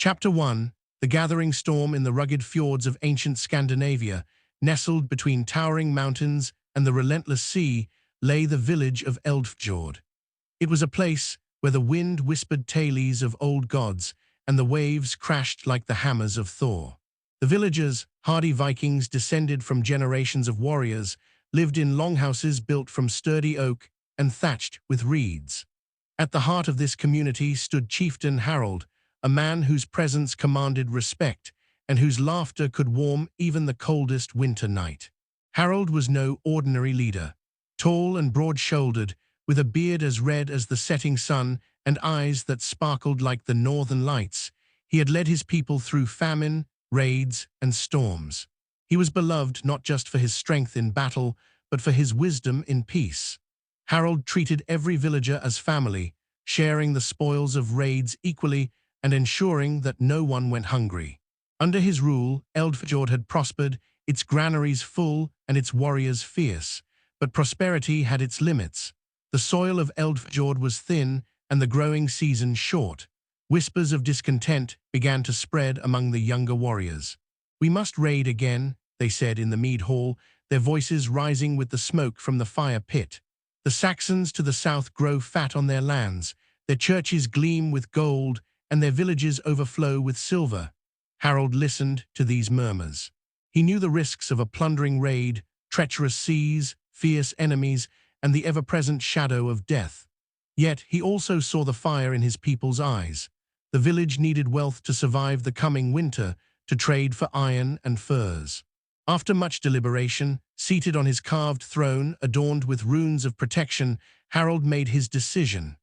Chapter 1. The gathering storm in the rugged fjords of ancient Scandinavia, nestled between towering mountains and the relentless sea, lay the village of Eldfjord. It was a place where the wind whispered tales of old gods and the waves crashed like the hammers of Thor. The villagers, hardy Vikings descended from generations of warriors, lived in longhouses built from sturdy oak and thatched with reeds. At the heart of this community stood Chieftain Harald, a man whose presence commanded respect and whose laughter could warm even the coldest winter night. Harald was no ordinary leader. Tall and broad-shouldered, with a beard as red as the setting sun and eyes that sparkled like the northern lights, he had led his people through famine, raids, and storms. He was beloved not just for his strength in battle, but for his wisdom in peace. Harald treated every villager as family, sharing the spoils of raids equally and ensuring that no one went hungry. Under his rule, Eldfjord had prospered, its granaries full and its warriors fierce. But prosperity had its limits. The soil of Eldfjord was thin and the growing season short. Whispers of discontent began to spread among the younger warriors. "We must raid again," they said in the mead hall, their voices rising with the smoke from the fire pit. "The Saxons to the south grow fat on their lands, their churches gleam with gold, and their villages overflow with silver." Harald listened to these murmurs. He knew the risks of a plundering raid, treacherous seas, fierce enemies, and the ever-present shadow of death. Yet he also saw the fire in his people's eyes. The village needed wealth to survive the coming winter, to trade for iron and furs. After much deliberation, seated on his carved throne adorned with runes of protection, Harald made his decision.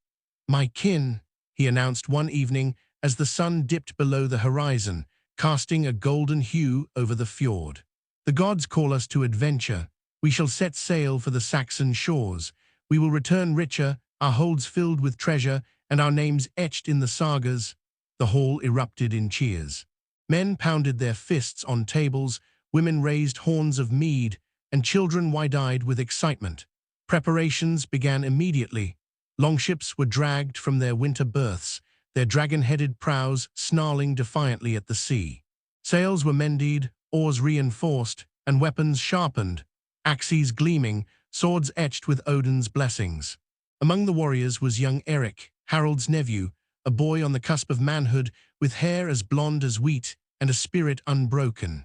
"My kin," he announced one evening as the sun dipped below the horizon, casting a golden hue over the fjord. "The gods call us to adventure. We shall set sail for the Saxon shores. We will return richer, our holds filled with treasure, and our names etched in the sagas." The hall erupted in cheers. Men pounded their fists on tables, women raised horns of mead, and children wide-eyed with excitement. Preparations began immediately. Longships were dragged from their winter berths, their dragon-headed prows snarling defiantly at the sea. Sails were mended, oars reinforced, and weapons sharpened, axes gleaming, swords etched with Odin's blessings. Among the warriors was young Eric, Harald's nephew, a boy on the cusp of manhood, with hair as blonde as wheat and a spirit unbroken.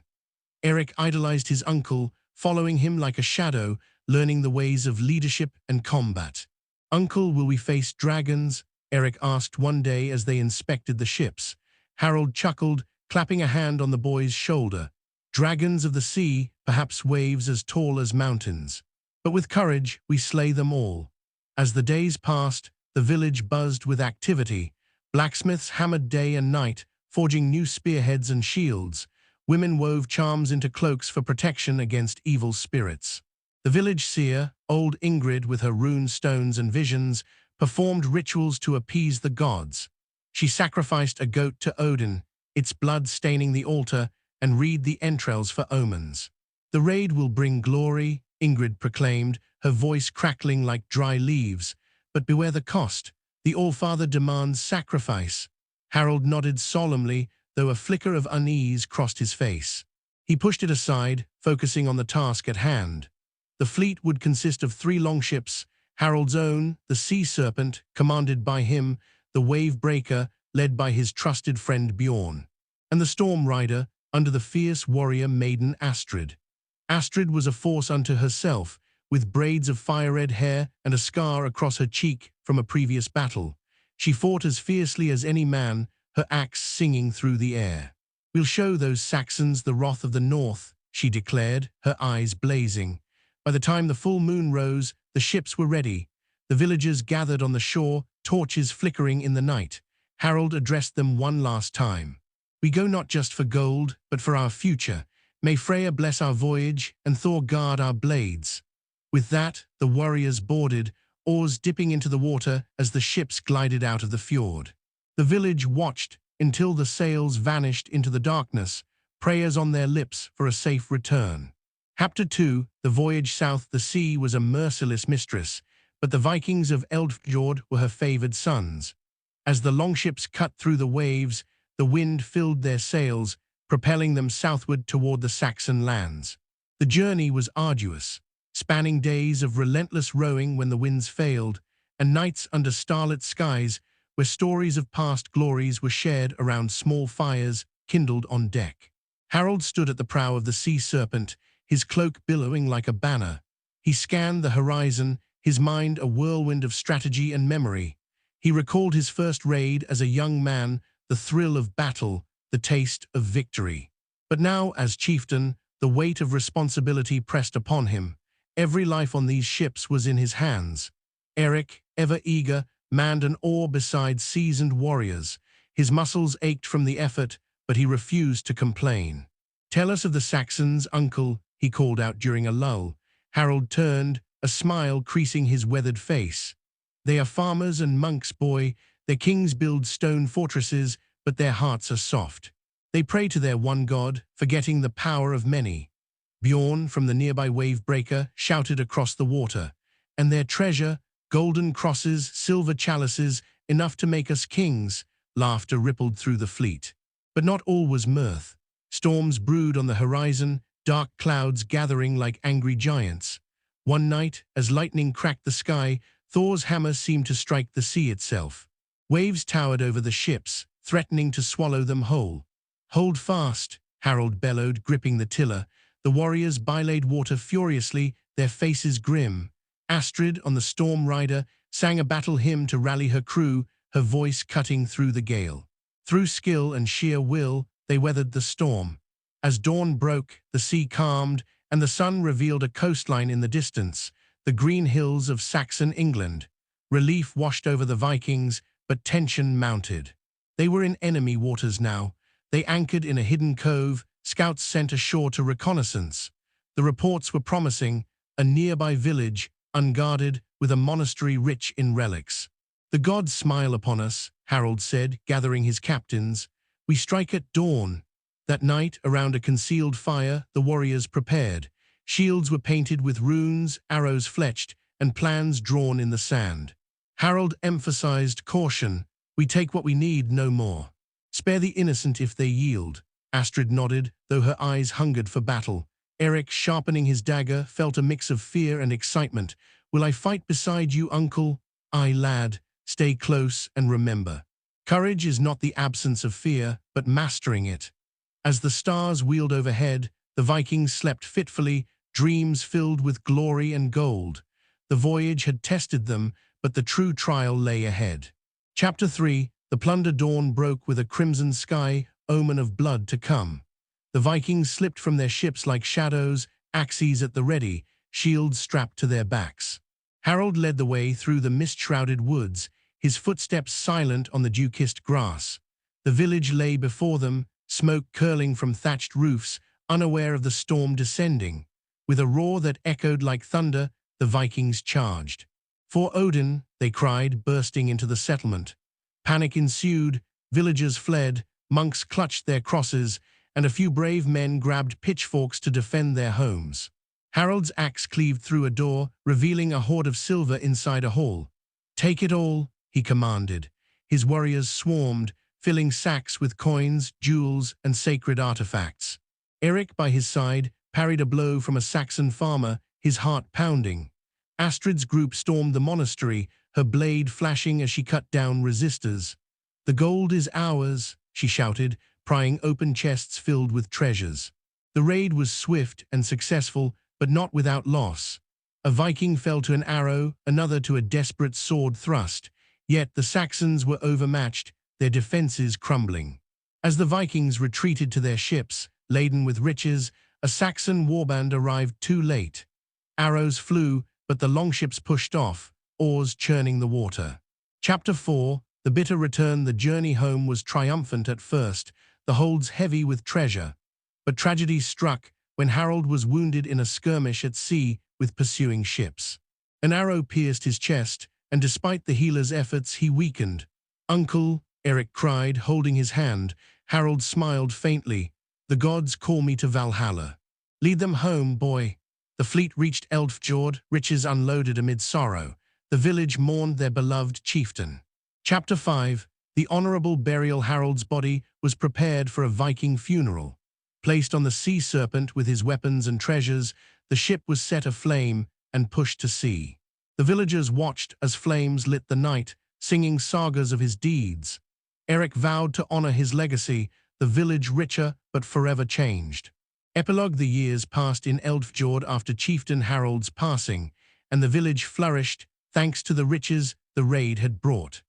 Eric idolized his uncle, following him like a shadow, learning the ways of leadership and combat. "Uncle, will we face dragons?" Eric asked one day as they inspected the ships. Harald chuckled, clapping a hand on the boy's shoulder. "Dragons of the sea, perhaps waves as tall as mountains. But with courage, we slay them all." As the days passed, the village buzzed with activity. Blacksmiths hammered day and night, forging new spearheads and shields. Women wove charms into cloaks for protection against evil spirits. The village seer, old Ingrid with her rune stones and visions, performed rituals to appease the gods. She sacrificed a goat to Odin, its blood staining the altar, and read the entrails for omens. "The raid will bring glory," Ingrid proclaimed, her voice crackling like dry leaves. "But beware the cost. The Allfather demands sacrifice." Harald nodded solemnly, though a flicker of unease crossed his face. He pushed it aside, focusing on the task at hand. The fleet would consist of 3 longships, Harald's own, the Sea Serpent, commanded by him, the Wave Breaker, led by his trusted friend Bjorn, and the Storm Rider, under the fierce warrior maiden Astrid. Astrid was a force unto herself, with braids of fire-red hair and a scar across her cheek from a previous battle. She fought as fiercely as any man, her axe singing through the air. "We'll show those Saxons the wrath of the north," she declared, her eyes blazing. By the time the full moon rose, the ships were ready. The villagers gathered on the shore, torches flickering in the night. Harald addressed them one last time. "We go not just for gold, but for our future. May Freyr bless our voyage, and Thor guard our blades." With that, the warriors boarded, oars dipping into the water as the ships glided out of the fjord. The village watched until the sails vanished into the darkness, prayers on their lips for a safe return. Chapter 2. The voyage south. The sea was a merciless mistress, but the Vikings of Eldfjord were her favored sons. As the longships cut through the waves, the wind filled their sails, propelling them southward toward the Saxon lands. The journey was arduous, spanning days of relentless rowing when the winds failed, and nights under starlit skies where stories of past glories were shared around small fires kindled on deck. Harald stood at the prow of the sea serpent, his cloak billowing like a banner. He scanned the horizon, his mind a whirlwind of strategy and memory. He recalled his first raid as a young man, the thrill of battle, the taste of victory. But now, as chieftain, the weight of responsibility pressed upon him. Every life on these ships was in his hands. Eric, ever eager, manned an oar beside seasoned warriors. His muscles ached from the effort, but he refused to complain. "Tell us of the Saxons, uncle," he called out during a lull. Harald turned, a smile creasing his weathered face. "They are farmers and monks, boy. Their kings build stone fortresses, but their hearts are soft. They pray to their one god, forgetting the power of many." Bjorn from the nearby wave breaker shouted across the water. "And their treasure, golden crosses, silver chalices, enough to make us kings." Laughter rippled through the fleet. But not all was mirth. Storms brewed on the horizon, dark clouds gathering like angry giants. One night, as lightning cracked the sky, Thor's hammer seemed to strike the sea itself. Waves towered over the ships, threatening to swallow them whole. "Hold fast," Harald bellowed, gripping the tiller. The warriors belayed water furiously, their faces grim. Astrid, on the Storm Rider, sang a battle hymn to rally her crew, her voice cutting through the gale. Through skill and sheer will, they weathered the storm. As dawn broke, the sea calmed, and the sun revealed a coastline in the distance, the green hills of Saxon England. Relief washed over the Vikings, but tension mounted. They were in enemy waters now. They anchored in a hidden cove, scouts sent ashore to reconnaissance. The reports were promising, a nearby village, unguarded, with a monastery rich in relics. "The gods smile upon us," Harald said, gathering his captains. "We strike at dawn." That night, around a concealed fire, the warriors prepared. Shields were painted with runes, arrows fletched, and plans drawn in the sand. Harald emphasized caution. "We take what we need, no more. Spare the innocent if they yield." Astrid nodded, though her eyes hungered for battle. Eric, sharpening his dagger, felt a mix of fear and excitement. "Will I fight beside you, uncle?" "Aye, lad. Stay close and remember. Courage is not the absence of fear, but mastering it." As the stars wheeled overhead, the Vikings slept fitfully, dreams filled with glory and gold. The voyage had tested them, but the true trial lay ahead. Chapter 3. The plunder dawn broke with a crimson sky, omen of blood to come. The Vikings slipped from their ships like shadows, axes at the ready, shields strapped to their backs. Harald led the way through the mist-shrouded woods, his footsteps silent on the dew-kissed grass. The village lay before them, smoke curling from thatched roofs, unaware of the storm descending. With a roar that echoed like thunder, the Vikings charged. "For Odin," they cried, bursting into the settlement. Panic ensued, villagers fled, monks clutched their crosses, and a few brave men grabbed pitchforks to defend their homes. Harald's axe cleaved through a door, revealing a hoard of silver inside a hall. "Take it all," he commanded. His warriors swarmed, filling sacks with coins, jewels, and sacred artifacts. Eric, by his side, parried a blow from a Saxon farmer, his heart pounding. Astrid's group stormed the monastery, her blade flashing as she cut down resistors. "The gold is ours," she shouted, prying open chests filled with treasures. The raid was swift and successful, but not without loss. A Viking fell to an arrow, another to a desperate sword thrust. Yet the Saxons were overmatched, their defenses crumbling. As the Vikings retreated to their ships, laden with riches, a Saxon warband arrived too late. Arrows flew, but the longships pushed off, oars churning the water. Chapter 4. The bitter return. The journey home was triumphant at first, the holds heavy with treasure. But tragedy struck when Harald was wounded in a skirmish at sea with pursuing ships. An arrow pierced his chest, and despite the healer's efforts, he weakened. "Uncle," Eric cried, holding his hand. Harald smiled faintly. "The gods call me to Valhalla. Lead them home, boy." The fleet reached Eldfjord, riches unloaded amid sorrow. The village mourned their beloved chieftain. Chapter 5. The honorable burial Harald's body was prepared for a Viking funeral. Placed on the sea serpent with his weapons and treasures, the ship was set aflame and pushed to sea. The villagers watched as flames lit the night, singing sagas of his deeds. Eric vowed to honor his legacy, the village richer but forever changed. Epilogue: the years passed in Eldfjord after Chieftain Harald's passing, and the village flourished thanks to the riches the raid had brought.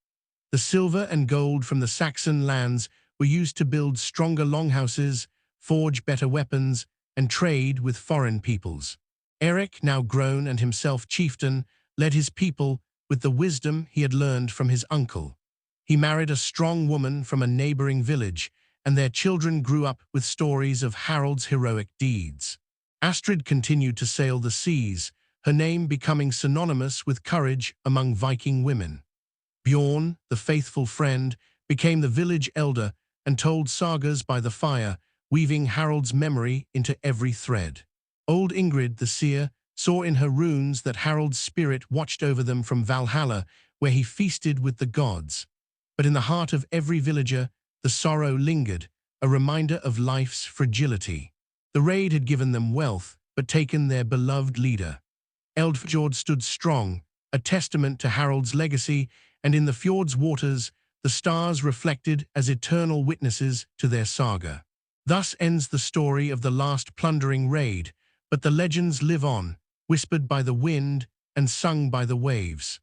The silver and gold from the Saxon lands were used to build stronger longhouses, forge better weapons, and trade with foreign peoples. Eric, now grown and himself chieftain, led his people with the wisdom he had learned from his uncle. He married a strong woman from a neighboring village, and their children grew up with stories of Harald's heroic deeds. Astrid continued to sail the seas, her name becoming synonymous with courage among Viking women. Bjorn, the faithful friend, became the village elder and told sagas by the fire, weaving Harald's memory into every thread. Old Ingrid, the seer, saw in her runes that Harald's spirit watched over them from Valhalla, where he feasted with the gods. But in the heart of every villager, the sorrow lingered, a reminder of life's fragility. The raid had given them wealth, but taken their beloved leader. Eldfjord stood strong, a testament to Harald's legacy, and in the fjord's waters, the stars reflected as eternal witnesses to their saga. Thus ends the story of the last plundering raid, but the legends live on, whispered by the wind and sung by the waves.